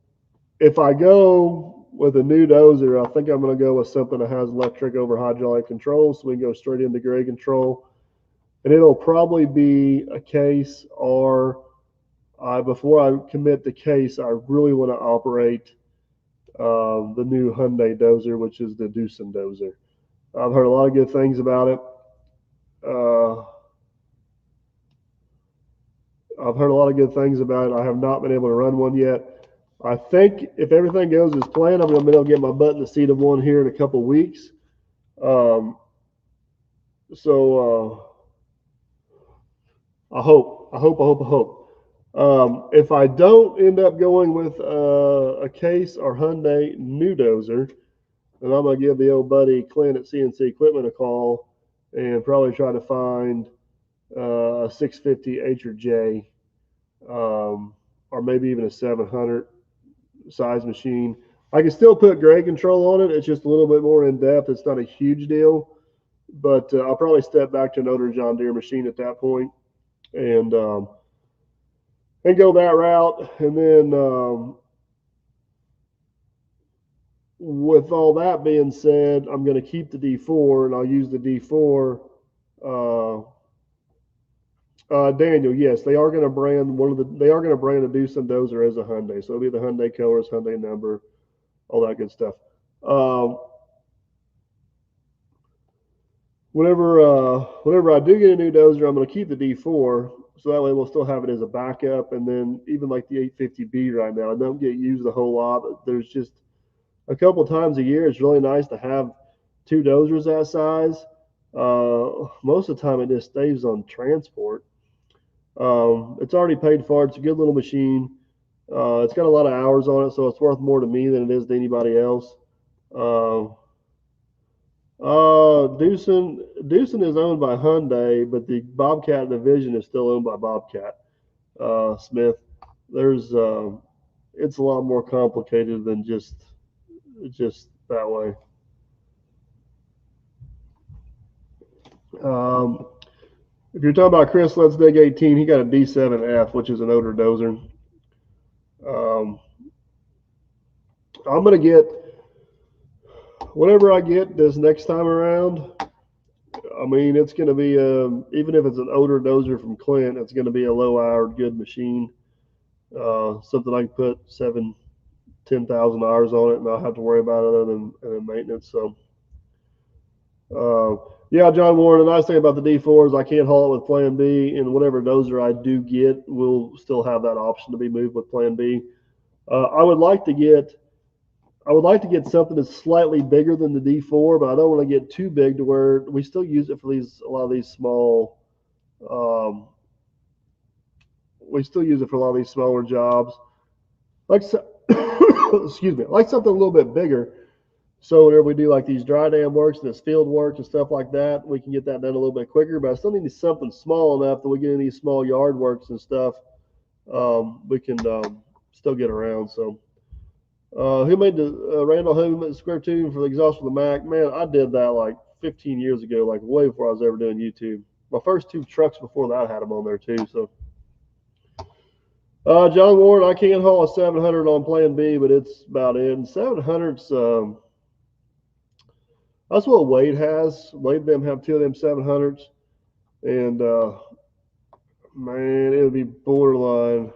if I go with a new dozer, I think I'm going to go with something that has electric over hydraulic control, so we can go straight into grade control. And it'll probably be a Case, or before I commit the Case, I really want to operate the new Hyundai dozer, which is the Doosan dozer. I've heard a lot of good things about it. I have not been able to run one yet. I think if everything goes as planned, I'm going to be able to get my butt in the seat of one here in a couple of weeks. I hope. If I don't end up going with a Case or Hyundai new dozer, then I'm going to give the old buddy Clint at CNC Equipment a call and probably try to find a 650 H or J, or maybe even a 700 size machine. I can still put grade control on it. It's just a little bit more in depth. It's not a huge deal, but I'll probably step back to an older John Deere machine at that point and go that route. And then with all that being said, I'm going to keep the D4 and I'll use the D4. Daniel, yes, they are going to brand a Doosan dozer as a Hyundai. So it'll be the Hyundai colors, Hyundai number, all that good stuff. Whenever I do get a new dozer, I'm going to keep the D4, so that way we'll still have it as a backup. And then even like the 850B right now, it don't get used a whole lot, but there's just a couple times a year it's really nice to have two dozers that size. Most of the time it just stays on transport. It's already paid for. It's a good little machine. It's got a lot of hours on it, so it's worth more to me than it is to anybody else. Doosan is owned by Hyundai, but the Bobcat division is still owned by Bobcat Smith. It's a lot more complicated than just that way. If you're talking about Chris Let's Dig 18, he got a D7F, which is an older dozer. I'm going to get, whatever I get this next time around, I mean, it's going to be, even if it's an older dozer from Clint, it's going to be a low-hour, good machine. Something I can put 10,000 hours on it and not have to worry about it other than maintenance. So, yeah, John Warren, the nice thing about the D4 is I can't haul it with Plan B, and whatever dozer I do get, we'll still have that option to be moved with Plan B. I would like to get something that's slightly bigger than the D4, but I don't want to get too big to where we still use it for a lot of these small. We still use it for a lot of these smaller jobs, excuse me, like something a little bit bigger. So whenever we do like these dry dam works and this field work and stuff like that, we can get that done a little bit quicker. But I still need something small enough that we get in these small yard works and stuff. We can still get around. So who made the Randall who made the square tube for the exhaust for the Mac? Man, I did that like 15 years ago, like way before I was ever doing YouTube. my first two trucks before that had them on there too. So, John Ward, I can't haul a 700 on Plan B, but it's about it. And 700's, that's what Wade has. Wade and them have two of them 700s, and man, it would be borderline.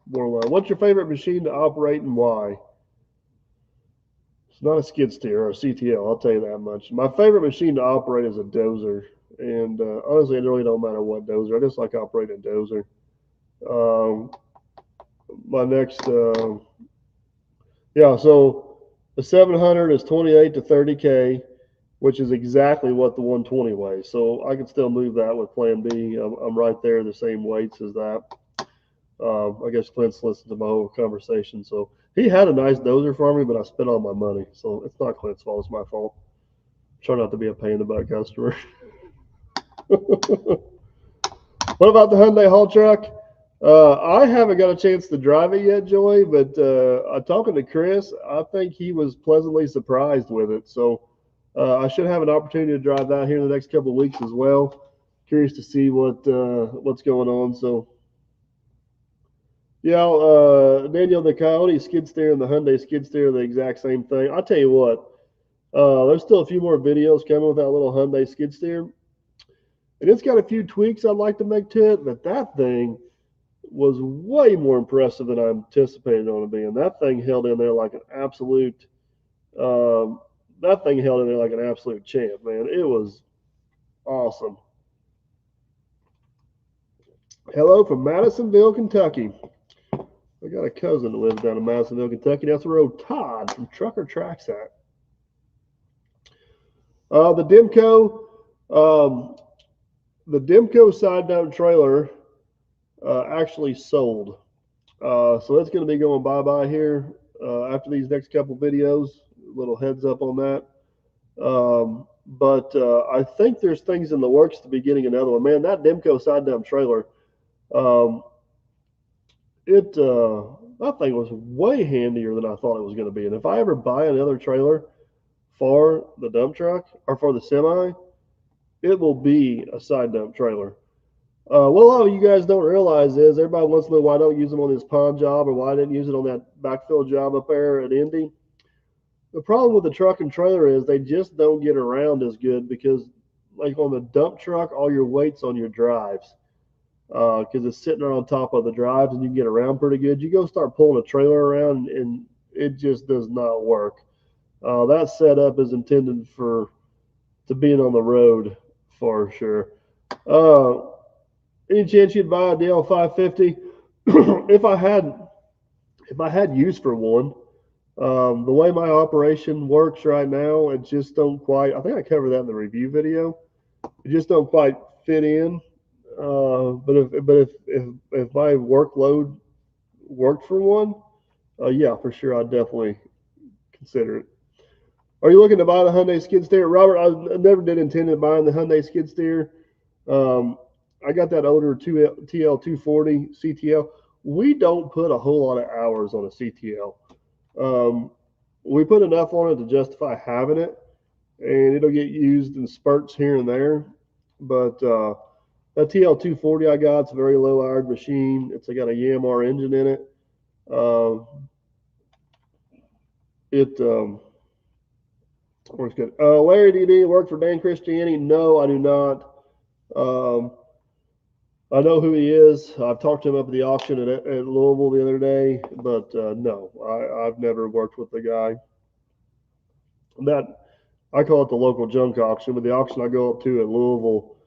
Borderline. What's your favorite machine to operate and why? It's not a skid steer or a CTL, I'll tell you that much. My favorite machine to operate is a dozer. And honestly, it really don't matter what dozer. I just like operating a dozer. My next, yeah, so the 700 is 28 to 30K, which is exactly what the 120 weighs. So I can still move that with Plan B. I'm right there, the same weights as that. I guess Clint's listened to my whole conversation. So he had a nice dozer for me, but I spent all my money. So it's not Clint's fault. It's my fault. Try not to be a pain in the butt customer. What about the Hyundai haul truck? I haven't got a chance to drive it yet, Joey, but talking to Chris, I think he was pleasantly surprised with it. So I should have an opportunity to drive that here in the next couple of weeks as well. Curious to see what's going on. So. Yeah, Daniel, the Coyote skid steer and the Hyundai skid steer are the exact same thing. I'll tell you what, there's still a few more videos coming with that little Hyundai skid steer. And it's got a few tweaks I'd like to make to it, but that thing was way more impressive than I anticipated on it being. That thing held in there like an absolute, champ, man. It was awesome. Hello from Madisonville, Kentucky. I got a cousin that lives down in Madisonville, Kentucky. That's where old Todd from Trucker Tracks at. The Demco side down trailer actually sold. So that's going to be going bye-bye here after these next couple videos. A little heads up on that. But I think there's things in the works to be getting another one. Man, that Demco side down trailer, that thing was way handier than I thought it was going to be. And if I ever buy another trailer for the dump truck or for the semi, it will be a side dump trailer. What a lot of you guys don't realize is everybody wants to know why I don't use them on this pond job or why I didn't use it on that backfill job up there at Indy. The problem with the truck and trailer is they just don't get around as good because, like on the dump truck, all your weight's on your drives. Because it's sitting there on top of the drives and you can get around pretty good. You go start pulling a trailer around and it just does not work. That setup is intended to being on the road for sure. Any chance you'd buy a DL 550? If I had use for one, the way my operation works right now, it just don't quite. I think I covered that in the review video. It just don't quite fit in. But if my workload worked for one, yeah, for sure, I'd definitely consider it. Are you looking to buy the Hyundai skid steer? Robert, I never did intend on buying the Hyundai skid steer. I got that older TL240 CTL. We don't put a whole lot of hours on a CTL. We put enough on it to justify having it, and it'll get used in spurts here and there. But that TL240 I got, it's a very low-hour machine. It's got a Yamaha engine in it. Works good. Larry DD worked for Dan Christiani. No, I do not. I know who he is. I've talked to him up at the auction at Louisville the other day, but no, I've never worked with the guy. That I call it the local junk auction, but the auction I go up to at Louisville,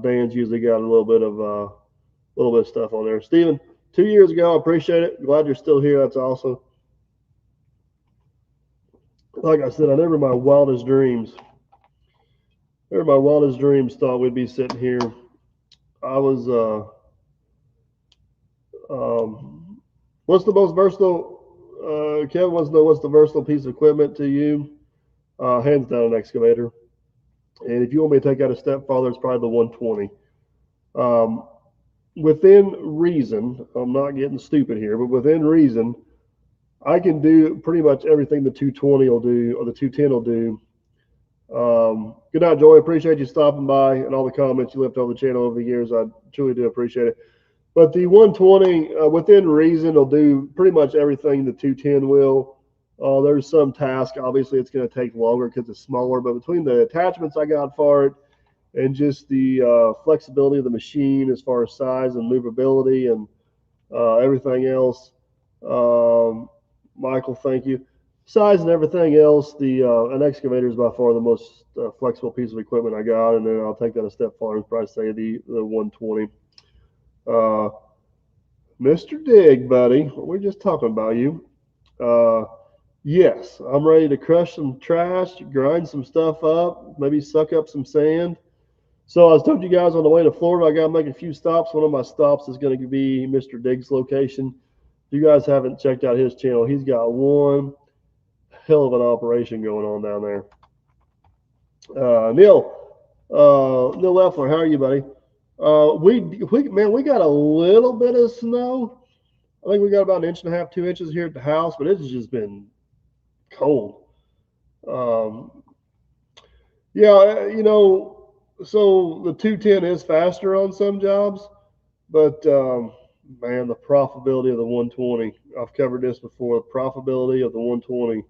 Dan's usually got a little bit of stuff on there. Steven, 2 years ago, I appreciate it. Glad you're still here. That's awesome. Like I said, I never in my wildest dreams thought we'd be sitting here. I was, what's the most versatile, Kevin wants to know what's the versatile piece of equipment to you? Hands down, an excavator. And if you want me to take out a step farther, it's probably the 120. Within reason, I'm not getting stupid here, but within reason, I can do pretty much everything the 220 will do or the 210 will do Good night, Joey. Appreciate you stopping by and all the comments you left on the channel over the years. I truly do appreciate it. But the 120, within reason, will do pretty much everything the 210 will. There's some task. Obviously, it's going to take longer because it's smaller. But between the attachments I got for it and just the flexibility of the machine as far as size and movability and everything else, Michael, thank you. Size and everything else, an excavator is by far the most flexible piece of equipment I got. And then I'll take that a step farther and probably say the 120. Mr. Dig, buddy, we're just talking about you. Yes, I'm ready to crush some trash, grind some stuff up, maybe suck up some sand. So I was telling you guys on the way to Florida, I got to make a few stops. One of my stops is going to be Mr. Dig's location. If you guys haven't checked out his channel, he's got one hell of an operation going on down there. Neil Leffler, how are you, buddy? We got a little bit of snow. I think we got about 1.5 inches, 2 inches here at the house, but it's just been cold. Yeah, so the 210 is faster on some jobs, but man, the profitability of the 120, I've covered this before. The profitability of the 120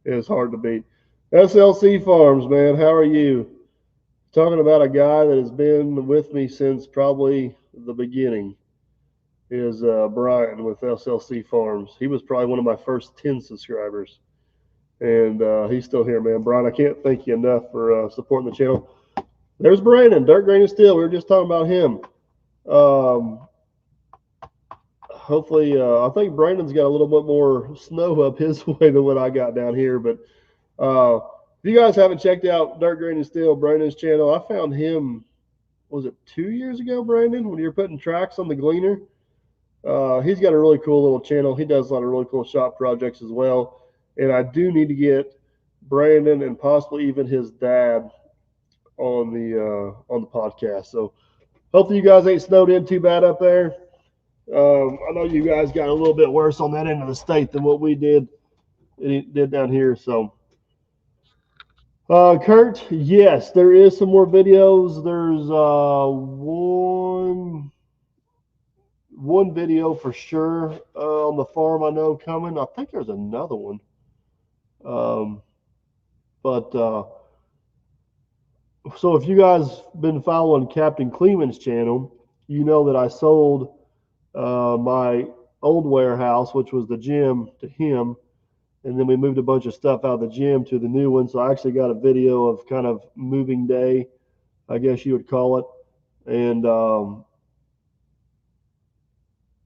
is hard to beat. SLC Farms, man, how are you? Talking about a guy that has been with me since probably the beginning is Brian with SLC Farms. He was probably one of my first 10 subscribers. And he's still here, man. Brian, I can't thank you enough for supporting the channel. There's Brandon, Dirt Grain and Steel. We were just talking about him. Hopefully, I think Brandon's got a little bit more snow up his way than what I got down here. But if you guys haven't checked out Dirt Grain and Steel, Brandon's channel, I found him, was it 2 years ago, Brandon, when you were putting tracks on the Gleaner? He's got a really cool little channel. He does a lot of really cool shop projects as well. And I do need to get Brandon and possibly even his dad on the podcast. So hopefully you guys ain't snowed in too bad up there. I know you guys got a little bit worse on that end of the state than what we did down here. So Kurt, yes, there is some more videos. There's one video for sure on the farm I know coming. I think there's another one. So if you guys been following Captain Kleeman's channel, you know that I sold my old warehouse, which was the gym, to him, and then we moved a bunch of stuff out of the gym to the new one. So I actually got a video of kind of moving day, I guess you would call it. And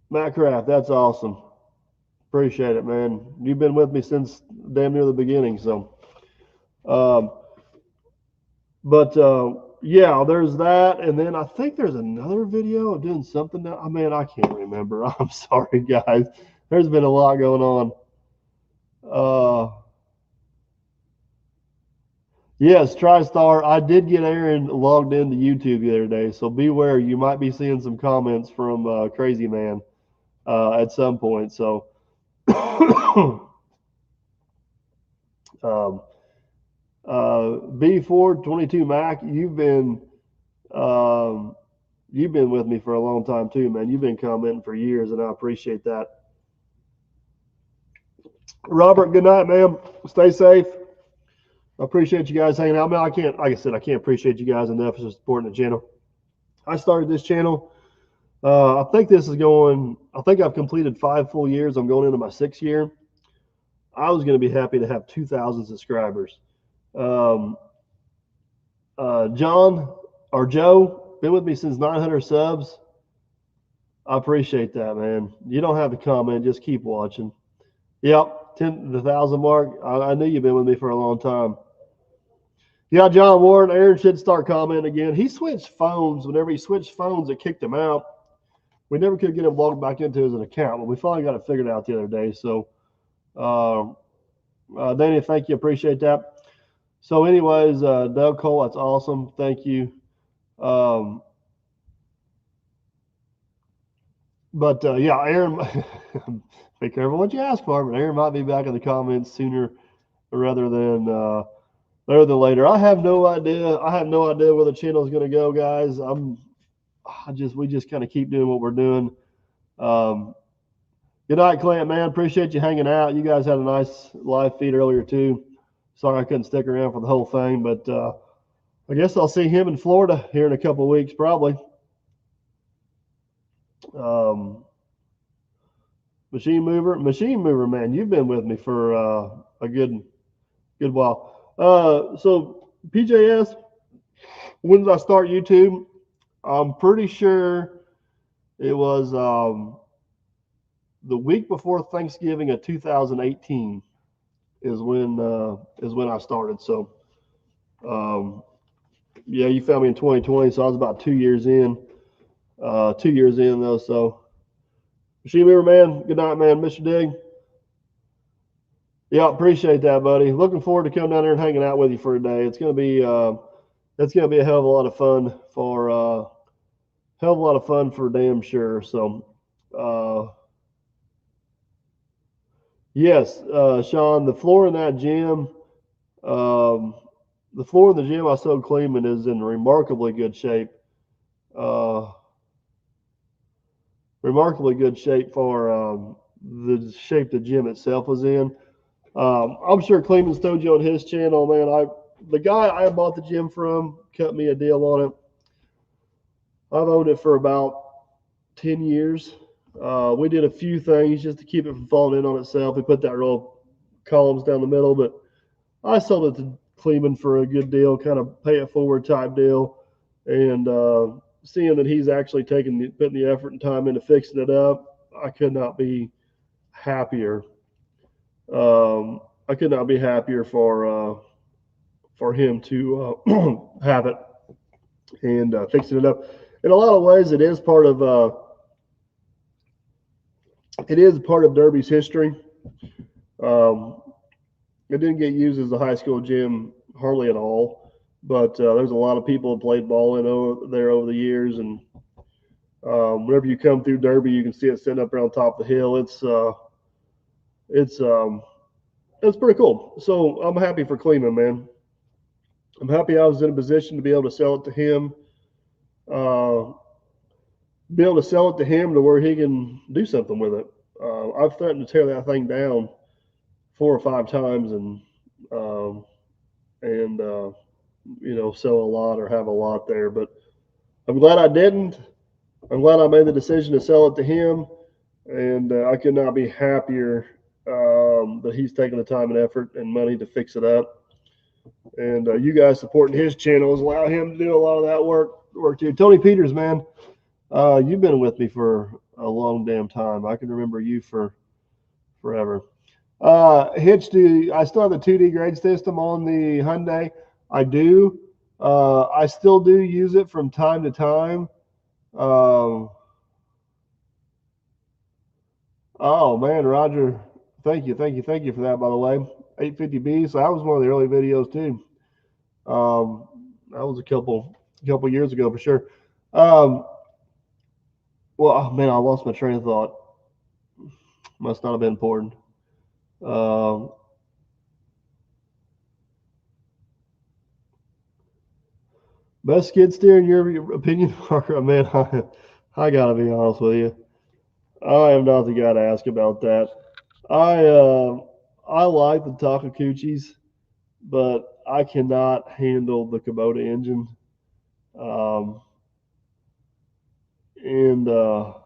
Matt Craft, that's awesome. Appreciate it, man. You've been with me since damn near the beginning. So, yeah, there's that. And then I think there's another video of doing something now. I mean, I can't remember. I'm sorry, guys. There's been a lot going on. Yes, TriStar. I did get Aaron logged into YouTube the other day. So beware. You might be seeing some comments from Crazy Man at some point. So, B422 Mac, you've been with me for a long time too, man. You've been commenting for years, and I appreciate that. Robert, good night, man. Stay safe. I appreciate you guys hanging out. Man, like I said, I can't appreciate you guys enough for supporting the channel. I started this channel. I think I've completed 5 full years. I'm going into my 6th year. I was going to be happy to have 2,000 subscribers. John or Joe, been with me since 900 subs. I appreciate that, man. You don't have to comment, just keep watching. Yep, the 1,000 mark. I knew you've been with me for a long time. Yeah, John Warren, Aaron should start commenting again. He switched phones. Whenever he switched phones, it kicked him out. We never could get him logged back into his account, but we finally got it figured out the other day. So, Danny, thank you. Appreciate that. So anyways, Doug Cole, that's awesome. Thank you. Yeah, Aaron, be careful what you ask for, but Aaron might be back in the comments sooner rather than better than later. I have no idea. I have no idea where the channel is going to go, guys. We just kind of keep doing what we're doing. Um, Good night, Clint, man. Appreciate you hanging out. You guys had a nice live feed earlier too. Sorry I couldn't stick around for the whole thing, but I guess I'll see him in Florida here in a couple of weeks, probably. Um, Machine Mover, man. You've been with me for a good while. So PJS, when did I start YouTube? I'm pretty sure it was the week before Thanksgiving of 2018 is when I started. So yeah, you found me in 2020, so I was about 2 years in. 2 years in though. So Machine Mover, man. Good night, man. Mr. Dig. Yeah, appreciate that, buddy. Looking forward to coming down there and hanging out with you for a day. It's gonna be a hell of a lot of fun for damn sure. So yes, Sean, the floor in that gym, the floor in the gym I showed Cleveland is in remarkably good shape. Uh, Remarkably good shape for the shape the gym itself was in. I'm sure Cleveland's told you on his channel, man. The guy I bought the gym from cut me a deal on it. I've owned it for about 10 years. We did a few things just to keep it from falling in on itself. We put that row of columns down the middle, but I sold it to Cleveland for a good deal, kind of pay it forward type deal. And seeing that he's actually putting the effort and time into fixing it up, I could not be happier. I could not be happier for him to have it and fixing it up. In a lot of ways, it is part of Derby's history. It didn't get used as a high school gym hardly at all, but there's a lot of people who played ball there over the years, and whenever you come through Derby, you can see it sitting up there on top of the hill. It's pretty cool. So I'm happy for Cleveland, man. I'm happy I was in a position to be able to sell it to him. To where he can do something with it. I've threatened to tear that thing down 4 or 5 times and sell a lot or have a lot there. But I'm glad I didn't. I'm glad I made the decision to sell it to him, and I could not be happier that he's taking the time and effort and money to fix it up. And you guys supporting his channels allow him to do a lot of that work too. Tony Peters, man, you've been with me for a long damn time. I can remember you for forever. I still have the 2D grade system on the Hyundai. I do. I still do use it from time to time. Oh man, Roger, thank you for that. By the way, 850B. So that was one of the early videos too. That was a couple years ago for sure. Well, oh, man, I lost my train of thought. Must not have been important. Best skid steer in your opinion, Parker? Man, I gotta be honest with you. I am not the guy to ask about that. I like the Takakuchis, but I cannot handle the Kubota engine. And oh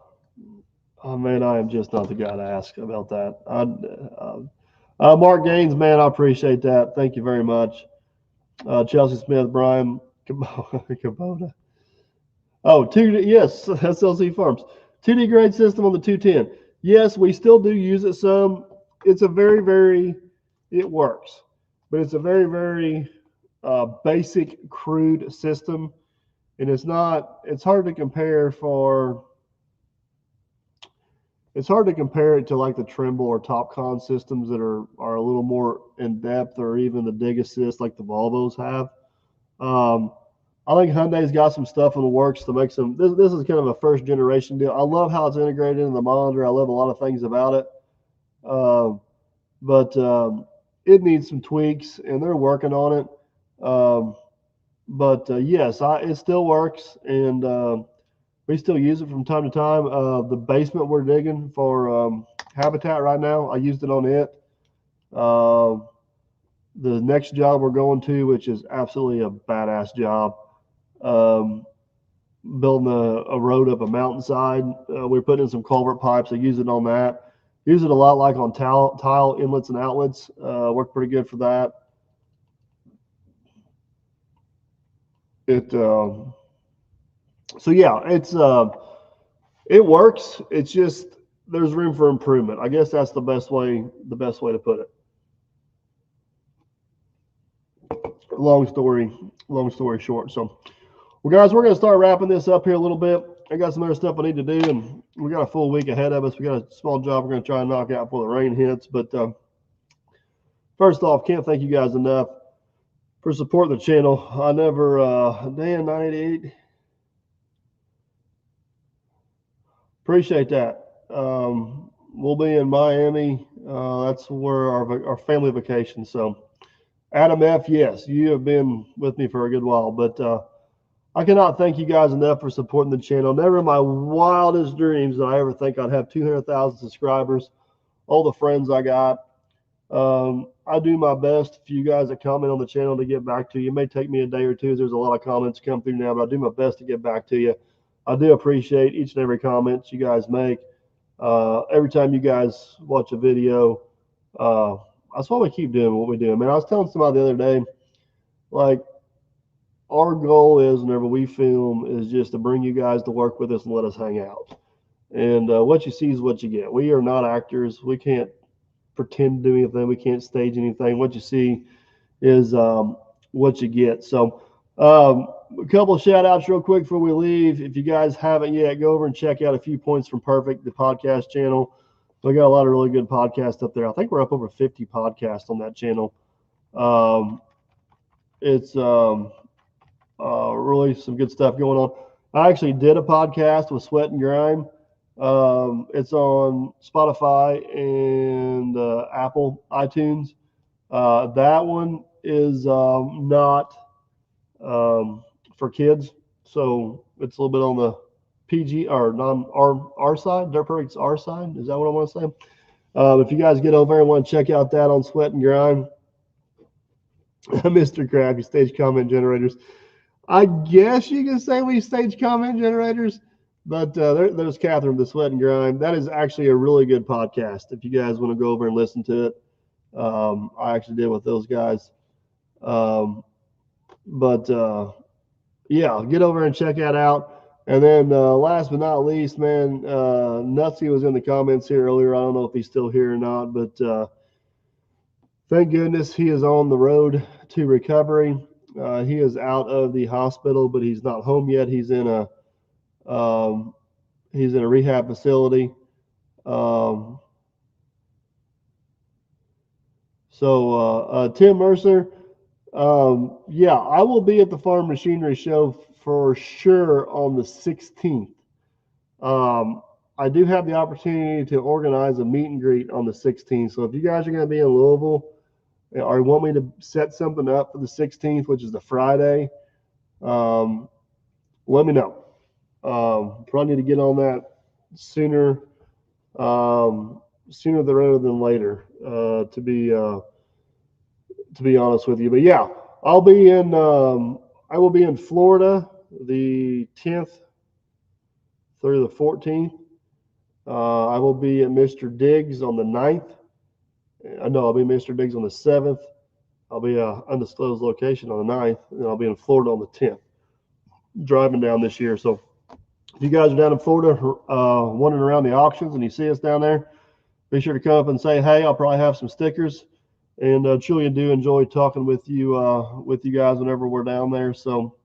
man, I am just not the guy to ask about that. Mark Gaines, man, I appreciate that. Thank you very much. Chelsea Smith, Brian Kubota. Oh, yes, SLC Farms. 2D grade system on the 210. Yes, we still do use it some. It's a it works, but it's a very basic, crude system. And it's hard to compare it to like the Trimble or TopCon systems that are a little more in depth, or even the Dig Assist like the Volvos have. I think Hyundai's got some stuff in the works to make some. This is kind of a first generation deal. I love how it's integrated in the monitor. I love a lot of things about it, but it needs some tweaks, and they're working on it. Um, but yes, it still works, and we still use it from time to time. The basement we're digging for habitat right now, I used it on it. Uh, the next job we're going to, which is absolutely a badass job, um, building a road up a mountainside. We're putting in some culvert pipes. I use it on that. Use it a lot like on tile inlets and outlets. Worked pretty good for that. It so yeah, it works. It's just there's room for improvement. I guess that's the best way to put it. Long story short. So, well, guys, we're going to start wrapping this up here a little bit. I got some other stuff I need to do, and we got a full week ahead of us. We got a small job we're going to try and knock out before the rain hits. But first off, can't thank you guys enough for supporting the channel. I never, Dan 98, appreciate that. We'll be in Miami. That's where our family vacation. So, Adam F., yes, you have been with me for a good while, but I cannot thank you guys enough for supporting the channel. Never in my wildest dreams did I ever think I'd have 200,000 subscribers. All the friends I got. I do my best for you guys that comment on the channel to get back to you. It may take me a day or two. There's a lot of comments come through now, but I do my best to get back to you. I do appreciate each and every comment you guys make. Every time you guys watch a video, that's why we keep doing what we do. Man, I was telling somebody the other day, like, our goal is whenever we film is just to bring you guys to work with us and let us hang out. And what you see is what you get. We are not actors. We can't pretend to do anything. We can't stage anything. What you see is what you get. So a couple of shout outs real quick before we leave. If you guys haven't yet, go over and check out A Few Points from Perfect, the podcast channel. We got a lot of really good podcasts up there. I think we're up over 50 podcasts on that channel. It's really some good stuff going on. I actually did a podcast with Sweat and Grime. It's on Spotify and Apple iTunes. That one is not for kids, so it's a little bit on the PG or non-R side. Dirt Perfect's R side. Is that what I want to say? If you guys get over there and want to check out that on Sweat and Grime, Mr. Crafty Stage Comment Generators. I guess you can say we stage comment generators, but there's Catherine, the Sweat and Grime. That is actually a really good podcast. If you guys want to go over and listen to it, I actually did with those guys. But yeah, get over and check that out. And then last but not least, man, Nutsy was in the comments here earlier. I don't know if he's still here or not, but thank goodness he is on the road to recovery. He is out of the hospital, but he's not home yet. He's in a rehab facility. So Tim Mercer, yeah, I will be at the Farm Machinery Show for sure on the 16th. I do have the opportunity to organize a meet and greet on the 16th. So if you guys are going to be in Louisville or want me to set something up for the 16th, which is the Friday, let me know. Probably need to get on that sooner rather than later, to be honest with you. But yeah, I will be in Florida the 10th through the 14th. I will be at Mr. Diggs on the 9th. I'll be Mr. Diggs on the 7th. I'll be undisclosed location on the 9th, and I'll be in Florida on the 10th. Driving down this year. So if you guys are down in Florida wandering around the auctions and you see us down there, be sure to come up and say hey. I'll probably have some stickers. And truly do enjoy talking with you guys whenever we're down there. So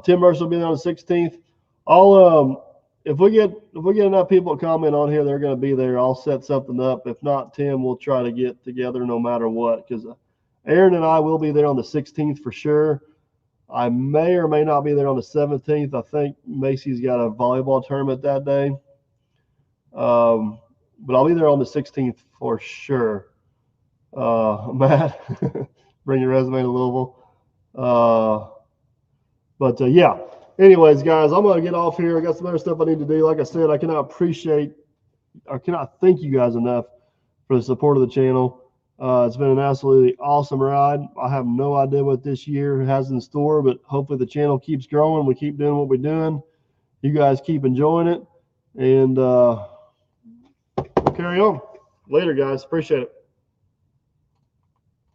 Tim Mercer will be there on the 16th. I'll if we get enough people to comment on here, they're going to be there. I'll set something up. If not, Tim, we'll try to get together no matter what, because Aaron and I will be there on the 16th for sure. I may or may not be there on the 17th. I think Macy's got a volleyball tournament that day. But I'll be there on the 16th for sure. Matt, bring your resume to Louisville. Yeah. Anyways, guys, I'm gonna get off here. I got some other stuff I need to do. Like I said, I cannot thank you guys enough for the support of the channel. It's been an absolutely awesome ride. I have no idea what this year has in store, but hopefully the channel keeps growing. We keep doing what we're doing. You guys keep enjoying it, and we'll carry on. Later, guys. Appreciate it.